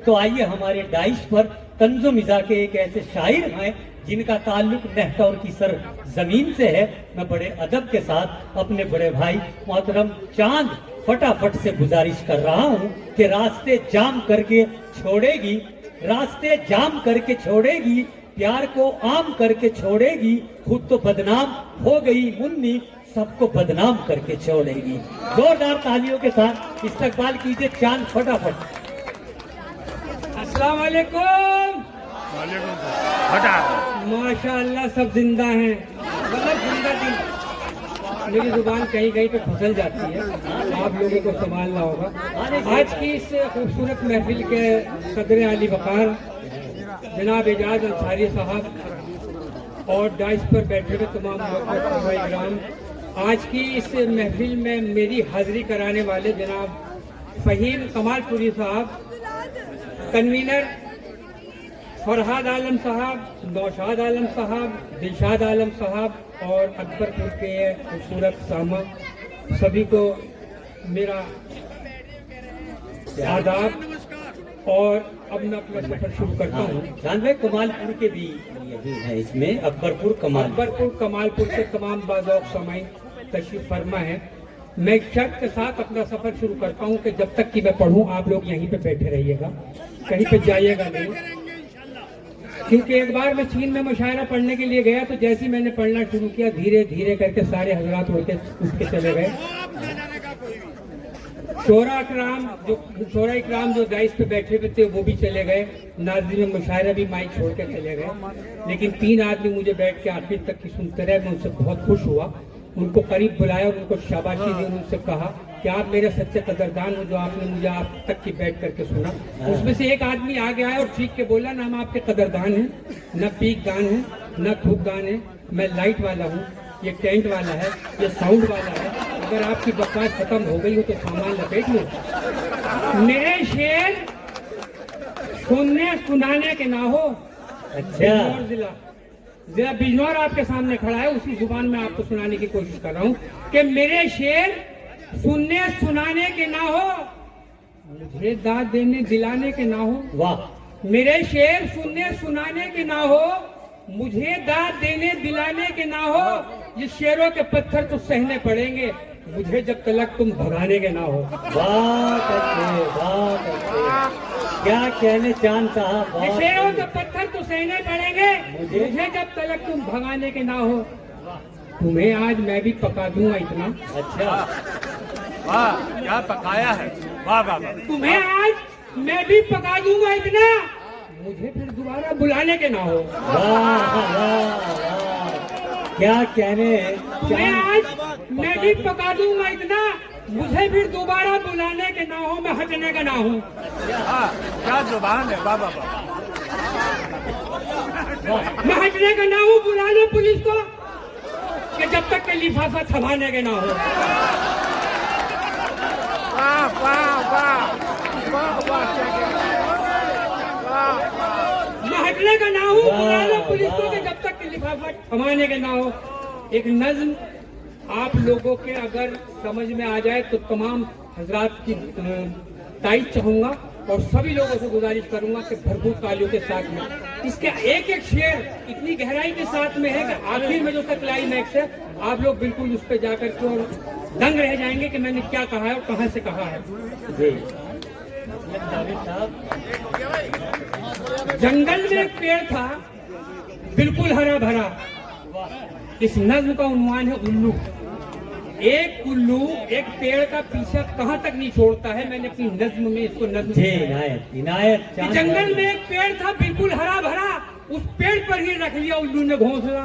तो आइए हमारे डाइश पर तंजो मिजा के एक ऐसे शायर हैं जिनका ताल्लुक नेहटौर की सर जमीन से है। मैं बड़े अदब के साथ अपने बड़े भाई मोहतरम चांद फटाफट से गुजारिश कर रहा हूँ कि रास्ते जाम करके छोड़ेगी, रास्ते जाम करके छोड़ेगी, प्यार को आम करके छोड़ेगी, खुद तो बदनाम हो गई मुन्नी, सबको बदनाम करके छोड़ेगी। जोरदार तालियों के साथ इस्तकबाल कीजिए चांद फटाफट। अस्सलाम वालेकुम। माशाअल्लाह सब जिंदा हैं, मतलब जिंदा दिल। मेरी जुबान कहीं कहीं पे फिसल जाती है, आप लोगों को संभालना होगा। आज की इस खूबसूरत महफिल के सदर आली वकार जनाब एजाज अंसारी साहब और डाइस पर बैठे हुए तमाम इकराम, आज की इस महफिल में मेरी हाजिरी कराने वाले जनाब फहीम कमालपुरी साहब, कन्वीनर फरहाद आलम साहब, नौशाद आलम साहब, दिलशाद आलम साहब और अकबरपुर के खूबसूरत सामा, सभी को मेरा आदाब। और अब मैं अपना सफर शुरू करता हूँ। जान भाई कमालपुर के भी यही है, इसमें अकबरपुर कमालपुर से तमाम बाज़ौक़ समाई तशरीफ फरमा है। मैं एक शर्त के साथ अपना सफर शुरू करता हूँ कि जब तक कि मैं पढ़ूँ आप लोग यहीं पे बैठे रहिएगा, कहीं पे जाइएगा नहीं, क्योंकि एक बार मैं चीन में मुशायरा पढ़ने के लिए गया तो जैसे ही मैंने पढ़ना शुरू किया धीरे धीरे करके सारे हजरात उठ के चले गए। शोरा इकराम जो डाइस पे बैठे हुए थे वो भी चले गए, नाज़रीन मुशायरा भी माइक छोड़ के चले गए, लेकिन 3 आदमी मुझे बैठ के आखिर तक की सुनते रहे। मैं उनसे बहुत खुश हुआ, उनको करीब बुलाया और उनको शाबाशी दी, उनसे कहा कि आप मेरे सच्चे कदरदान हो जो आपने मुझे आप तक की बैठ करके सुना। उसमें से एक आदमी आगे आया और चीख के बोला, ना हम आपके कदरदान हैं, न पीक दान है, न खूब दान है, मैं लाइट वाला हूँ, ये टेंट वाला है, ये साउंड वाला है, अगर आपकी बकवास खत्म हो गई हो तो सामान लपेट लो। मेरे शेर सुनने सुनाने के ना हो। अच्छा, जिला बिजनौर आपके सामने खड़ा है, उसी जुबान में आपको सुनाने की कोशिश कर रहा हूँ कि मेरे शेर सुनने सुनाने के ना हो, मुझे दाद देने दिलाने के ना हो। वाह। मेरे शेर सुनने सुनाने के ना हो, मुझे दाद देने दिलाने के ना हो, ये शेरों के पत्थर तो सहने पड़ेंगे, मुझे जब तक तुम भगाने के ना हो। वाह क्या कहने चांद साहब, शेरों के पत्थर तो सहने पड़ेंगे, मुझे जब तक तुम भगाने के ना हो। तुम्हें आज मैं भी पका दूंगा इतना। अच्छा, वाह क्या पकाया है, वाह वाह वाह। तुम्हें आज मैं भी पका दूंगा इतना, मुझे फिर दोबारा बुलाने के ना हो। वाह वाह, क्या कहने। तुम्हें आज मैं भी पका दूंगा इतना, मुझे फिर दोबारा बुलाने के ना हो, मैं हटने का ना हूँ। क्या जुबान है, वाह वाह वाह। मैं हटने का ना हूँ, बुला लो पुलिस को कि जब तक के लिफाफा थमाने के ना हो। वाह वाह वाह वाह। मैं हटने का ना हूँ, बुला लो पुलिस को कि जब तक के लिफाफा थमाने के ना हो। एक नज्म आप लोगों के अगर समझ में आ जाए तो तमाम हजरात की तारीफ चाहूंगा और सभी लोगों से गुजारिश करूंगा कि भरपूर तालियों के साथ में इसके एक एक शेर इतनी गहराई के साथ में है कि आखिर में जो क्लाइमैक्स है आप लोग बिल्कुल उस पर जाकर के और दंग रह जाएंगे कि मैंने क्या कहा है और कहां से कहा है। जंगल में एक पेड़ था बिल्कुल हरा भरा, इस नज्म का उन्वान है उल्लू। एक उल्लू एक पेड़ का पीछा कहाँ तक नहीं छोड़ता है, मैंने अपनी नज्म में इसको नज्म इनायत। जंगल में एक पेड़ था बिल्कुल हरा भरा, उस पेड़ पर ही रख लिया उल्लू ने घोंसला,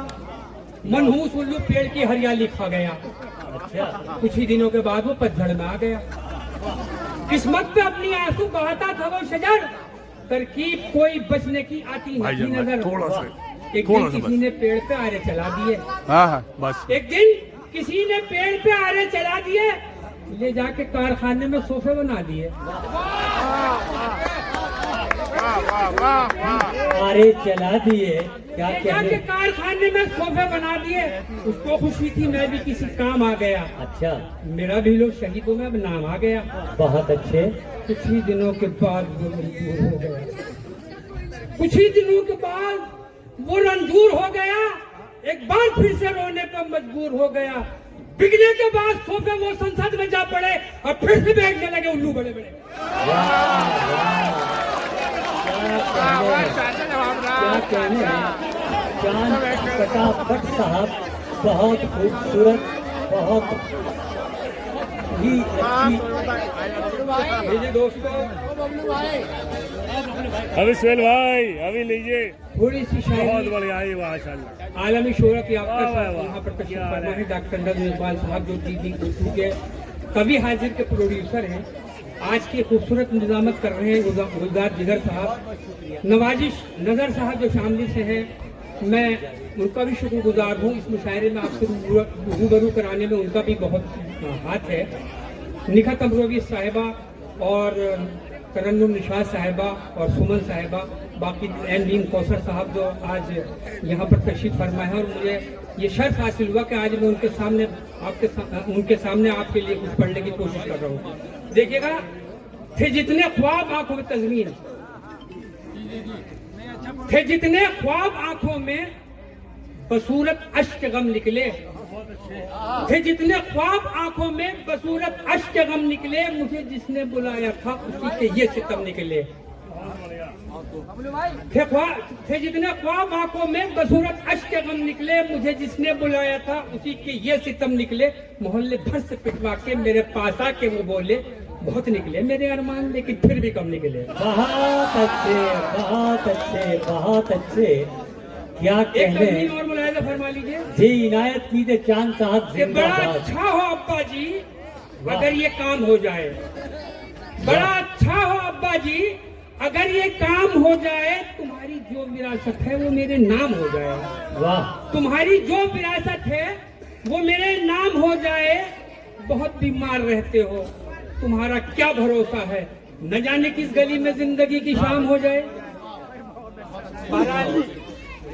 मनहूस उल्लू पेड़ की हरियाली खा गया। अच्छा, कुछ ही दिनों के बाद वो पतझड़ में आ गया। किस्मत पे अपनी आंसू बहाता था वो शजर, तरकीब कोई बचने की आती नहीं नजर। एक दिन किसी ने पेड़ पे आरे चला दिए। बस एक दिन किसी ने पेड़ पे आरे चला दिए, ले जाके कारखाने में सोफे बना दिए। आरे चला दिए क्या ले जाके कहने? कारखाने में सोफे बना दिए। उसको खुशी थी मैं भी किसी काम आ गया। अच्छा, मेरा भी लोग शहीदों में अब नाम आ गया। बहुत अच्छे। कुछ ही दिनों के बाद वो मंजूर हो गया। कुछ ही दिनों के बाद वो रंजूर हो गया। एक बार फिर से रोने पर मजबूर हो गया। बिकने के बाद सोफे वो संसद में जा पड़े और फिर से बैठने लगे उल्लू बड़े बड़े। क्या कहने हैं? चांद फटाफट साहब बहुत खूबसूरत, बहुत ही अच्छी। मेरे दोस्तों, अभी सुहेल भाई अभी लीजिए, थोड़ी सी बहुत शायरी बढ़िया है माशाल्लाह। आलमी शोहरत याफ्ता वाह, वाह, साहब वाह। यहाँ पर तशरीफ फरमा है। डॉक्टर नजर इकबाल साहब जो दीदी उर्दू के कवि हाजिर के प्रोड्यूसर हैं, आज की खूबसूरत निजामत कर रहे हैं गुलजार जिगर साहब। नवाजिश नजर साहब जो शामली से हैं, मैं उनका भी शुक्रगुजार हूँ। इस मुशायरे में आपसे रूबरू कराने में उनका भी बहुत हाथ है। निखत अमरोवी साहिबा और तरन्नुम निशाद साहिबा और सुमन साहिबा, बाकी एन कौसर साहब जो आज यहाँ पर तशरीफ फरमा है, और मुझे ये शर्फ हासिल हुआ कि आज मैं उनके सामने आपके लिए कुछ पढ़ने की कोशिश कर रहा हूँ। देखिएगा, थे जितने ख्वाब आंखों में तज़मीन, थे जितने ख्वाब आंखों में बसूरत अश्क गम निकले, थे जितने ख्वाब आंखों में बसूरत अश्क गम निकले, मुझे जिसने बुलाया था उसी के ये सितम निकले। थे जितने ख्वाब आंखों में बसूरत अश्क गम निकले, मुझे जिसने बुलाया था उसी के ये सितम निकले। मोहल्ले भर से पिटवा के मेरे पास आके वो बोले, बहुत निकले मेरे अरमान लेकिन फिर भी कम निकले। बहुत अच्छे, बहुत अच्छे, बहुत अच्छे। क्या एक कहने? तस्वीर और मुलाहिजा फरमा लीजिए। जी इनायत कीजिए चांद साहब कि बड़ा जिंदाबाद। अच्छा हो अब्बा जी अगर ये काम हो जाए। बड़ा अच्छा हो अब्बा जी अगर ये काम हो जाए। तुम्हारी जो विरासत है वो मेरे नाम हो जाए। वाह, तुम्हारी जो विरासत है वो मेरे नाम हो जाए। बहुत बीमार रहते हो, तुम्हारा क्या भरोसा है, न जाने किस गली में जिंदगी की शाम हो जाए। बहरहाल,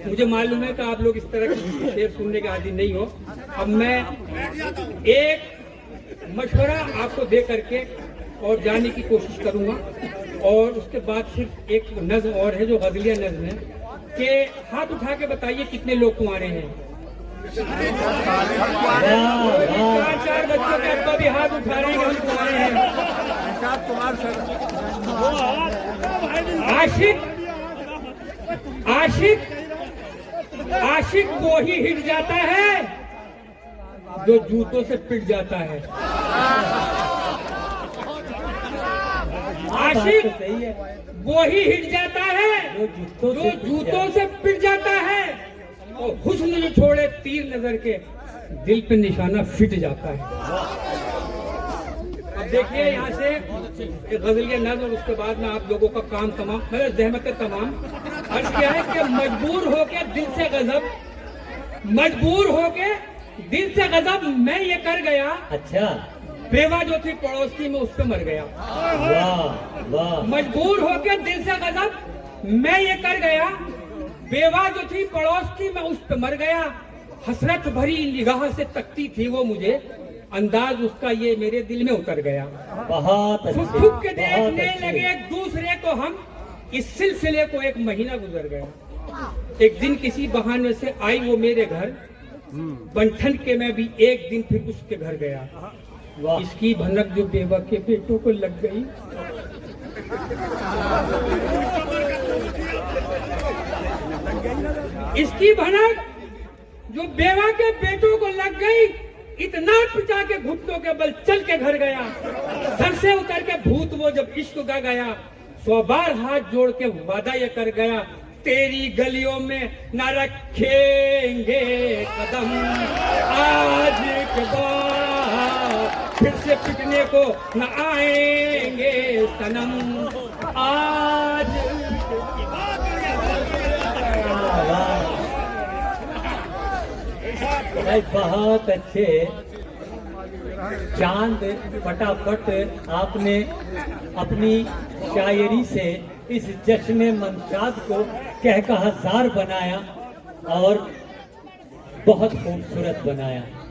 मुझे मालूम है कि आप लोग इस तरह की शेर सुनने के आदि नहीं हो। अब मैं एक मशवरा आपको दे करके और जाने की कोशिश करूंगा, और उसके बाद सिर्फ एक नज्म और है जो गजलिया नज्म है कि हाथ उठा के बताइए कितने लोग कुंवारे हैं। चार बच्चों के अब्बा भी हाथ उठा रहे हैं, हम कुंवारे हैं। आशिक आशिक आशिक वो ही हिट जाता है जो जूतों से पिट जाता है। आशिक सही है। वो ही हिट जाता है जो जो जूतों से पिट जाता है, और हुस्न जो छोड़े तीर नजर के दिल पे निशाना फिट जाता है। अब देखिए यहाँ से एक गजलिया नज़्म, और उसके बाद में आप लोगों का काम तमाम, मतलब जहमत तमाम। अर्ज क्या है कि मजबूर होके दिल से गजब, मजबूर होके दिल से गजब मैं ये कर गया। अच्छा, बेवा जो थी पड़ोस की मैं उस पर मर गया। वाह वाह, मजबूर होके दिल से गजब मैं ये कर गया। बेवा जो थी पड़ोस की मैं उस पर मर गया। हसरत भरी निगाह से तकती थी वो मुझे, अंदाज उसका ये मेरे दिल में उतर गया। बहुत अच्छे, छुप छुप के बहुत देखने अच्छे। लगे एक दूसरे को हम, इस सिलसिले को एक महीना गुजर गया। एक दिन किसी बहाने से आई वो मेरे घर, बंठन के मैं भी एक दिन फिर उसके घर गया। वाह, इसकी भनक जो बेवा के बेटों को लग गई, इसकी भनक जो बेवा के बेटों को लग गई, इतना पिटा के घुटनों के बल चल के घर गया। सर से उतर के भूत वो जब इश्क गा गया, 100 बार हाथ जोड़ के वादा ये कर गया, तेरी गलियों में न रखेंगे कदम, आज के बाद फिर से पिटने को न आएंगे सनम, आज। भाई बहुत अच्छे। चांद फटाफट आपने अपनी शायरी से इस जश्न मनशाद को कहकहाजार बनाया। और बहुत खूबसूरत बनाया।